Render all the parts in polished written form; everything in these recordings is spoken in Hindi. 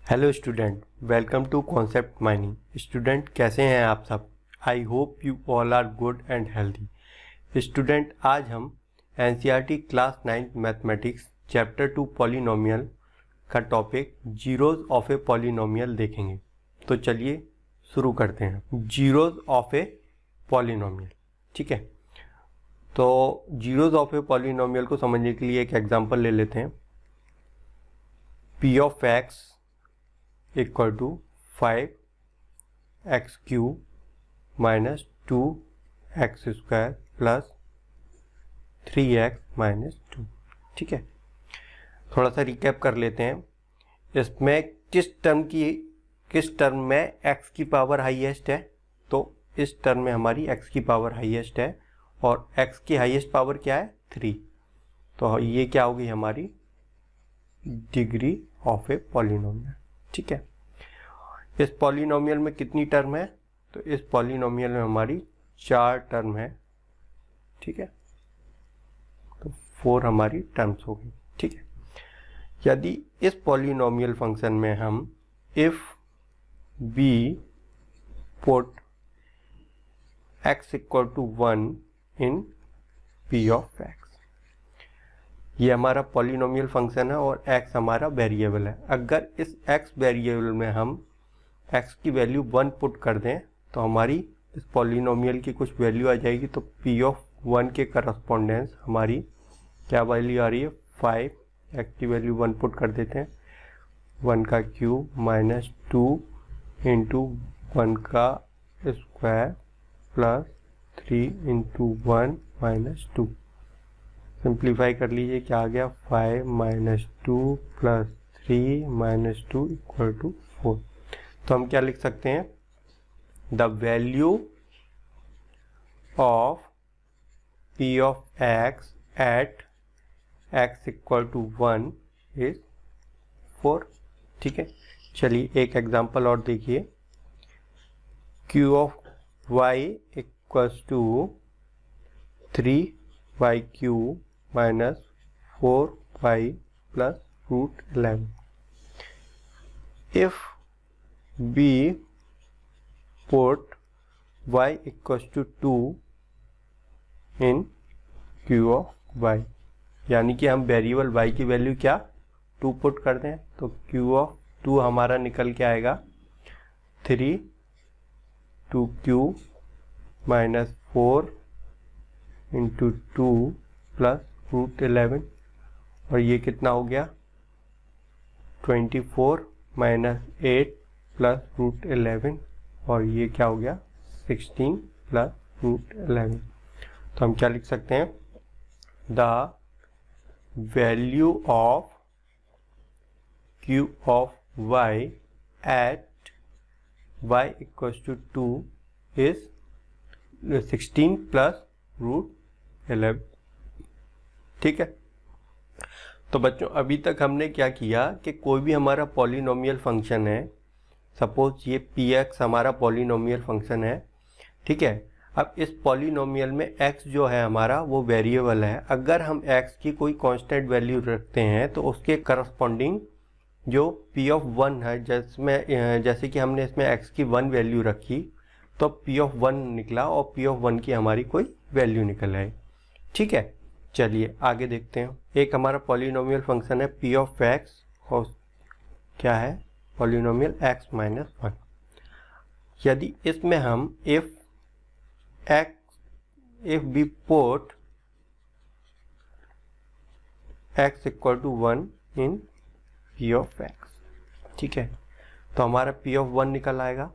Hello student, welcome to concept mining. Student कैसे हैं आप सब? I hope you all are good and healthy. Student आज हम NCERT class 9 mathematics chapter 2 polynomial का topic zeros of a polynomial देखेंगे। तो चलिए शुरू करते हैं। जीरोज ऑफ ए पॉलिनोमियल, ठीक है। तो जीरोज ऑफ ए पॉलिनोमियल को समझने के लिए एक एग्जांपल ले लेते हैं। P of X equal to 5x³ minus 2x² plus 3x-2, ठीक है। थोड़ा सा रिकैप कर लेते हैं। इसमें किस टर्म में x की पावर हाईएस्ट है? तो इस टर्म में हमारी x की पावर हाईएस्ट है और x की हाईएस्ट पावर क्या है? 3। तो ये क्या होगी? हमारी डिग्री ऑफ ए पॉलिनोमियल, ठीक है। इस पॉलिनोमियल में कितनी टर्म है? तो इस पॉलिनोमियल में हमारी 4 टर्म है, ठीक है। तो 4 हमारी टर्म्स हो गई, ठीक है। यदि इस पॉलिनोमियल फंक्शन में हम if we put x equal to 1 in p of x, ये हमारा पॉलिनोमियल फंक्शन है और x हमारा वेरिएबल है। अगर इस x वेरिएबल में हम x की वैल्यू 1 पुट कर दें तो हमारी इस पॉलिनोमियल की कुछ वैल्यू आ जाएगी। तो p ऑफ 1 के करस्पॉन्डेंस हमारी क्या वैल्यू आ रही है? 5। x की वैल्यू 1 पुट कर देते हैं, 1 का क्यूब माइनस 2 इंटू 1 का square plus 3 into 1 minus 2। Simplify कर लीजिए, क्या आ गया? 5 minus 2 plus 3 minus 2 equal to 4। तो हम क्या लिख सकते हैं? The value of p of x at x equal to 1 is 4, ठीक है। चलिए एक एग्जांपल और देखिए। q of y equals to 3y³ minus 4y plus root 11। If b put y equals to 2 in q of y, यानी कि हम वेरिएबल y की वैल्यू क्या 2 पुट कर दें तो q of 2 हमारा निकल के आएगा 3 2q minus 4 into 2 plus root 11, और ये कितना हो गया? 24 माइनस 8 प्लस रूट 11, और ये क्या हो गया? 16 प्लस रूट 11। तो हम क्या लिख सकते हैं? The value of q of y at y equals to 2 is 16 plus root 11, ठीक है। तो बच्चों अभी तक हमने क्या किया कि कोई भी हमारा पॉलिनोमियल फंक्शन है, सपोज ये px हमारा पॉलिनोमियल फंक्शन है, ठीक है। अब इस पॉलिनोमियल में x जो है हमारा वो वेरिएबल है। अगर हम x की कोई कांस्टेंट वैल्यू रखते हैं तो उसके करस्पॉन्डिंग जो p ऑफ 1 है, जैसे कि हमने इसमें x की 1 वैल्यू रखी तो p ऑफ 1 निकला और p ऑफ 1 की हमारी कोई वैल्यू निकल आई, ठीक है। चलिए आगे देखते हैं। एक हमारा पॉलिनोमियल फंक्शन है p ऑफ x और क्या है? Polynomial x minus 1। यदि इसमें हम if we put x equal to 1 in p of x, ठीक है, तो हमारा p ऑफ 1 निकल आएगा।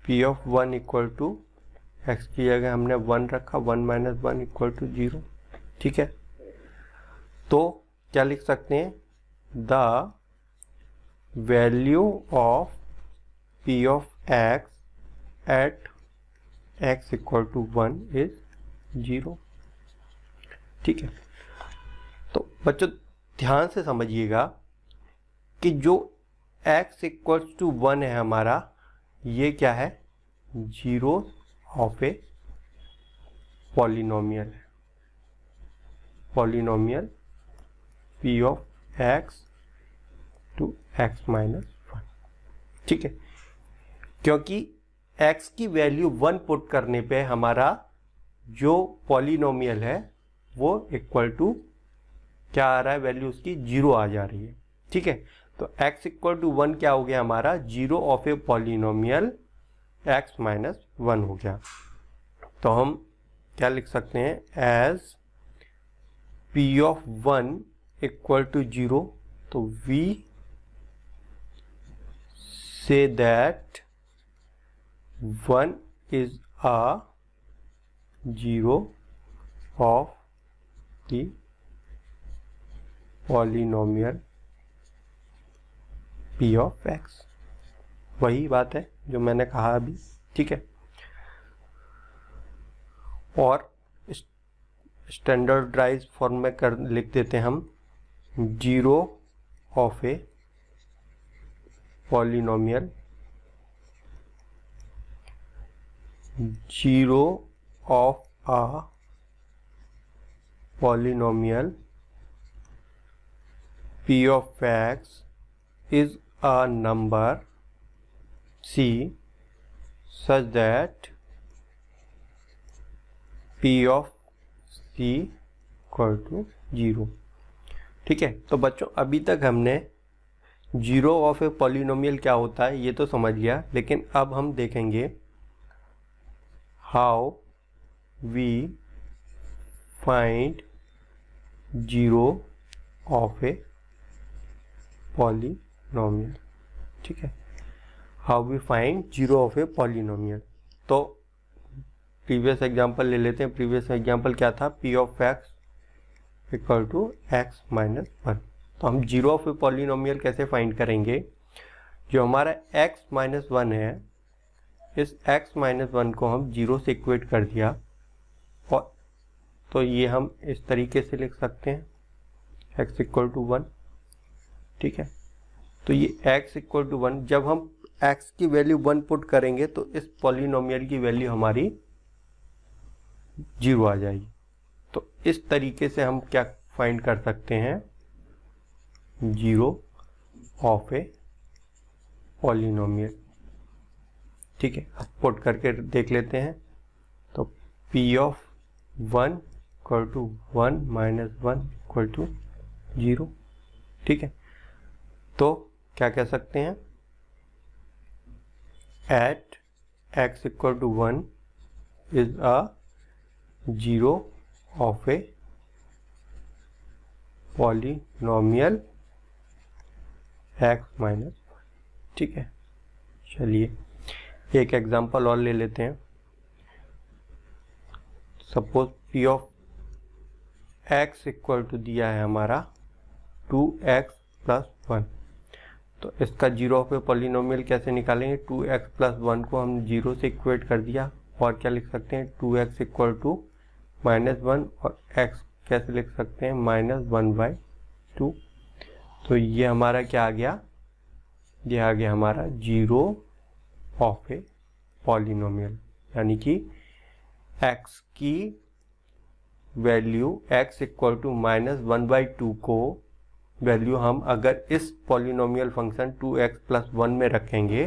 p of 1 equal to x की जगह हमने 1 रखा, 1 माइनस 1 इक्वल टू 0, ठीक है। तो क्या लिख सकते हैं? The value of p of x at x equal to 1 is 0, ठीक है। तो बच्चों ध्यान से समझिएगा कि जो x इक्वल टू 1 है हमारा, ये क्या है? जीरो ऑफ ए पॉलिनोमियल है। Polynomial p of x to x minus 1। ठीक है, क्योंकि x की वैल्यू 1 पुट करने पे हमारा जो पॉलिनोमियल है वो इक्वल टू क्या आ रहा है, वैल्यू उसकी 0 आ जा रही है। ठीक है, तो x इक्वल टू 1 क्या हो गया हमारा, 0 of a polynomial x minus 1 हो गया। तो हम क्या लिख सकते हैं, as p of 1 equal to 0, तो we say that 1 is a 0 of the polynomial p of x। वही बात है जो मैंने कहा अभी। ठीक है, और स्टैंडर्डाइज फॉर्म में लिख देते हैं हम, 0 of a polynomial, 0 of a polynomial p of x is a number c such that p of c equal to 0। ठीक है, तो बच्चों अभी तक हमने 0 ऑफ ए पॉलिनोमियल क्या होता है ये तो समझ गया, लेकिन अब हम देखेंगे how we find 0 of a polynomial। ठीक है, how we find 0 of a polynomial। तो प्रीवियस एग्जांपल ले लेते हैं। प्रीवियस एग्जांपल क्या था, p of x equal to x minus 1। तो हम 0 ऑफ ए पॉलिनोमियल कैसे फाइंड करेंगे, जो हमारा x माइनस 1 है, इस x माइनस 1 को हम 0 से इक्वेट कर दिया, और तो ये हम इस तरीके से लिख सकते हैं x इक्वल टू 1। ठीक है, तो ये x इक्वल टू 1, जब हम x की वैल्यू 1 पुट करेंगे तो इस पॉलिनोमियल की वैल्यू हमारी 0 आ जाएगी। तो इस तरीके से हम क्या फाइंड कर सकते हैं, 0 ऑफ ए पॉलिनोमियल। ठीक है, अब पुट करके देख लेते हैं। तो p of 1 equal to 1 minus 1 equal to 0। ठीक है, तो क्या कह सकते हैं, at x equal to 1 is a 0 of a polynomial x minus 1। ठीक है, चलिए एक एग्जांपल और ले लेते हैं। Suppose p of x equal to दिया है हमारा 2x प्लस 1। तो इसका 0 ऑफ ए पॉलिनोमियल कैसे निकालेंगे, 2x प्लस 1 को हम 0 से इक्वेट कर दिया, और क्या लिख सकते हैं, 2x इक्वल टू माइनस 1, और x कैसे लिख सकते हैं, माइनस 1/2। तो ये हमारा क्या आ गया, ये आ गया हमारा 0 ऑफ ए पॉलिनोमियल, यानी कि x की value x equal to minus 1/2 को वैल्यू हम अगर इस पॉलिनोमियल फंक्शन 2x प्लस 1 में रखेंगे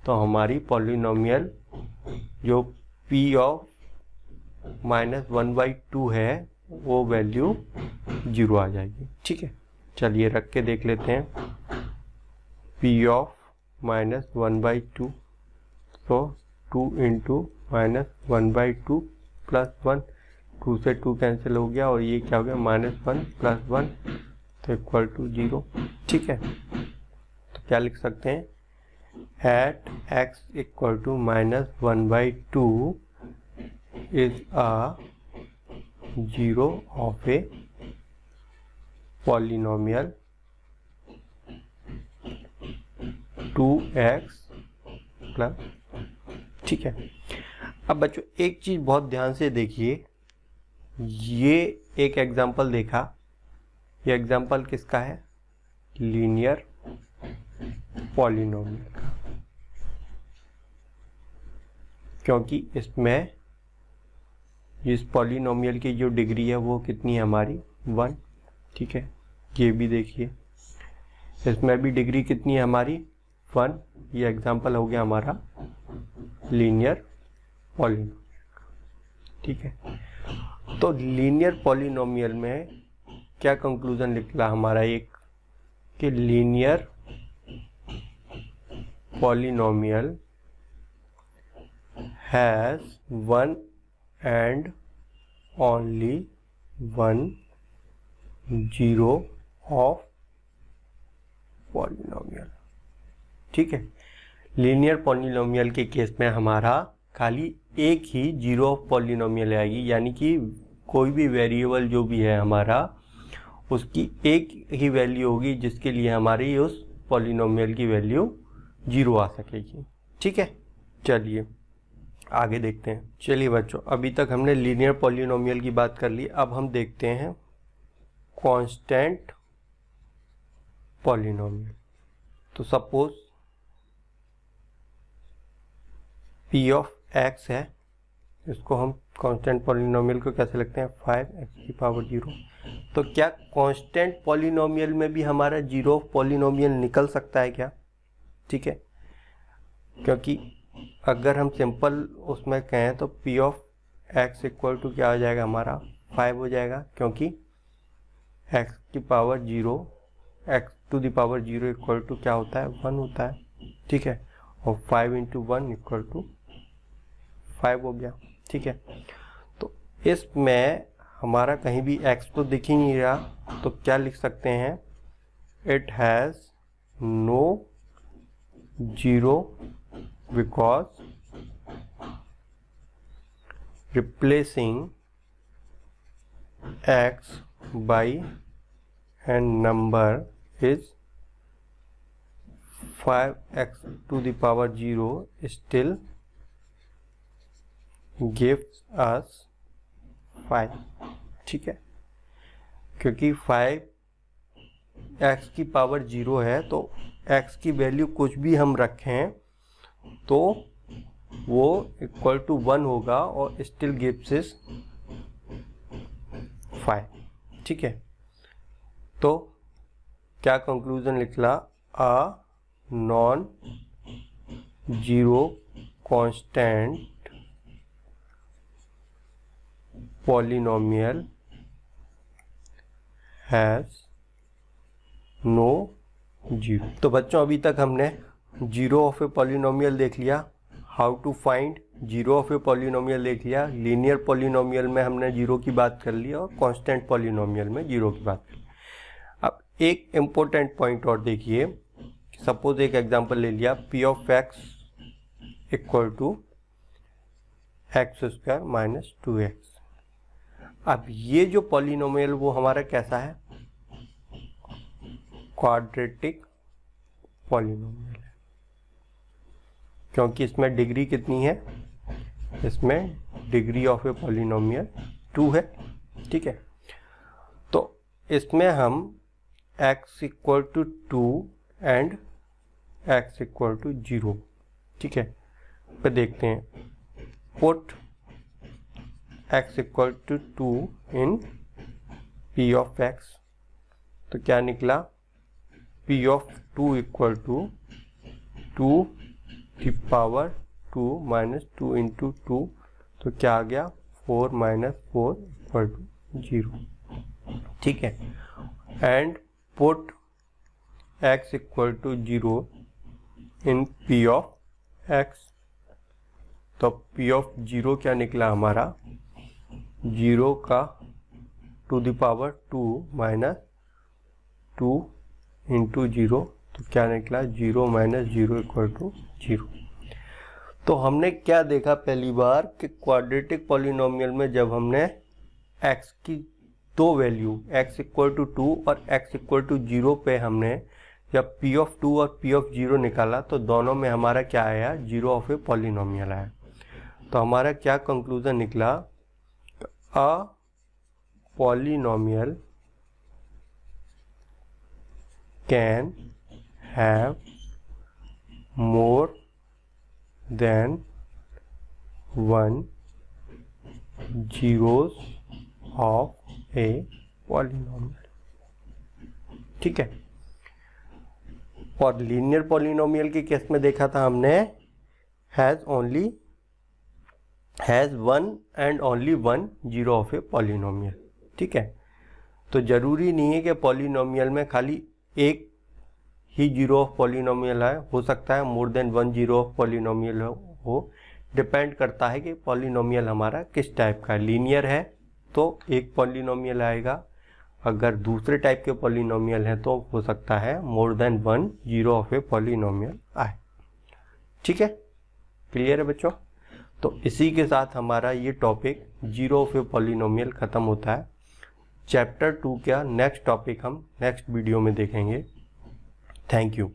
तो हमारी पॉलिनोमियल जो p ऑफ माइनस 1/2 है वो वैल्यू 0 आ जाएगी। ठीक है, चलिए रख के देख लेते हैं। p ऑफ माइनस 1/2, तो 2 इंटू माइनस 1/2 प्लस 1, 2 से 2 कैंसिल हो गया, और ये क्या हो गया, माइनस 1 प्लस 1, तो इक्वल टू 0। ठीक है, तो क्या लिख सकते हैं, at x equal to minus 1/2 is a 0 of a polynomial 2x plus. ठीक है, अब बच्चों एक चीज बहुत ध्यान से देखिए, ये एक एग्जांपल देखा, ये एग्जांपल किसका है, लीनियर पॉलिनोमियल का, क्योंकि इसमें इस पॉलिनोमियल की जो डिग्री है वो कितनी है हमारी, 1। ठीक है, ये भी देखिए, इसमें भी डिग्री कितनी है हमारी 1। ये एग्जांपल हो गया हमारा लीनियर पॉलिनोमियल। ठीक है, तो लीनियर पॉलिनोमियल में क्या कंक्लूजन निकला हमारा एक कि linear polynomial has one and only one zero of polynomial. ठीक है, लीनियर पॉलिनोमियल के केस में हमारा खाली एक ही जीरो ऑफ पॉलिनोमियल आएगी, यानी कि कोई भी वेरिएबल जो भी है हमारा उसकी एक ही वैल्यू होगी जिसके लिए हमारी उस पॉलिनोमियल की वैल्यू 0 आ सकेगी। ठीक है, चलिए आगे देखते हैं। चलिए बच्चों, अभी तक हमने लीनियर पॉलिनोमियल की बात कर ली, अब हम देखते हैं कांस्टेंट पॉलिनोमियल। तो सपोज p ऑफ x है, इसको हम कांस्टेंट पॉलिनोमियल को कैसे लिखते हैं 5x⁴। तो क्या कांस्टेंट पॉलिनोमियल में भी हमारा जीरो ऑफ पॉलिनोमियल निकल सकता है क्या? ठीक है, क्योंकि अगर हम सिंपल उसमें कहें तो p of x equal to क्या हो जाएगा हमारा 5 हो जाएगा, क्योंकि x⁴ इक्वल टू क्या होता है 1 होता है। ठीक है, और 5 × 1 इक्वल टू 5 हो गया। ठीक है, तो इसमें हमारा कहीं भी x तो दिख ही नहीं रहा, तो क्या लिख सकते हैं it has no zero because replacing x by and number is 5x⁴ still gives us 5। ठीक है, क्योंकि 5x⁴ है तो x की वैल्यू कुछ भी हम रखें तो वो इक्वल टू 1 होगा और स्टिल गिव्स इज 5। ठीक है, तो क्या कंक्लूजन निकला a non zero constant polynomial has no zero. तो बच्चों अभी तक हमने जीरो ऑफ ए पॉलिनोमियल देख लिया, how to find zero of a polynomial देख लिया, लीनियर पॉलिनोमियल में हमने जीरो की बात कर ली और कांस्टेंट पॉलिनोमियल में जीरो की बात कर ली। अब एक इम्पोर्टेंट पॉइंट और देखिए, सपोज एक एग्जांपल ले लिया p of x equal to x² minus 2x। अब ये जो पॉलिनोमियल वो हमारा कैसा है क्वाड्रेटिक पॉलिनोमियल है, क्योंकि इसमें डिग्री कितनी है, इसमें डिग्री ऑफ ए पॉलिनोमियल 2 है। ठीक है, तो इसमें हम x equal to 2 and x equal to 0। ठीक है, पे देखते हैं put x equal to 2 in p of x, तो क्या निकला p of 2 equal to 2⁴ minus 2 × 2, तो क्या आ गया 4 - 4 इक्वल टू 0। ठीक है, and put x equal to 0 in p of x, तो p ऑफ 0 क्या निकला हमारा 0 का टू माइनस 2 × 0, तो क्या निकला 0 - 0 इक्वल टू 0। तो हमने क्या देखा पहली बार कि क्वाड्रेटिक पॉलिनोमियल में जब हमने x की दो वैल्यू x इक्वल टू 2 और x इक्वल टू 0 पे हमने जब p ऑफ 2 और p ऑफ 0 निकाला तो दोनों में हमारा क्या आया जीरो ऑफ ए पॉलिनोमियल आया। तो हमारा क्या कंक्लूजन निकला a polynomial can have more than 1 zeros of a polynomial. ठीक है, और लीनियर पॉलिनोमियल के केस में देखा था हमने has one and only one zero of a polynomial. ठीक है, तो ज़रूरी नहीं है कि पॉलिनोमियल में खाली एक ही जीरो ऑफ पॉलिनोमियल है, हो सकता है more than one zero of polynomial हो। डिपेंड करता है कि पॉलिनोमियल हमारा किस टाइप का है। लीनियर है तो एक पॉलिनोमियल आएगा, अगर दूसरे टाइप के पॉलिनोमियल हैं तो हो सकता है more than one zero of a polynomial आए। ठीक है, क्लियर है बच्चों? तो इसी के साथ हमारा ये topic zero of a polynomial ख़त्म होता है। चैप्टर 2 का नेक्स्ट टॉपिक हम नेक्स्ट वीडियो में देखेंगे। Thank you.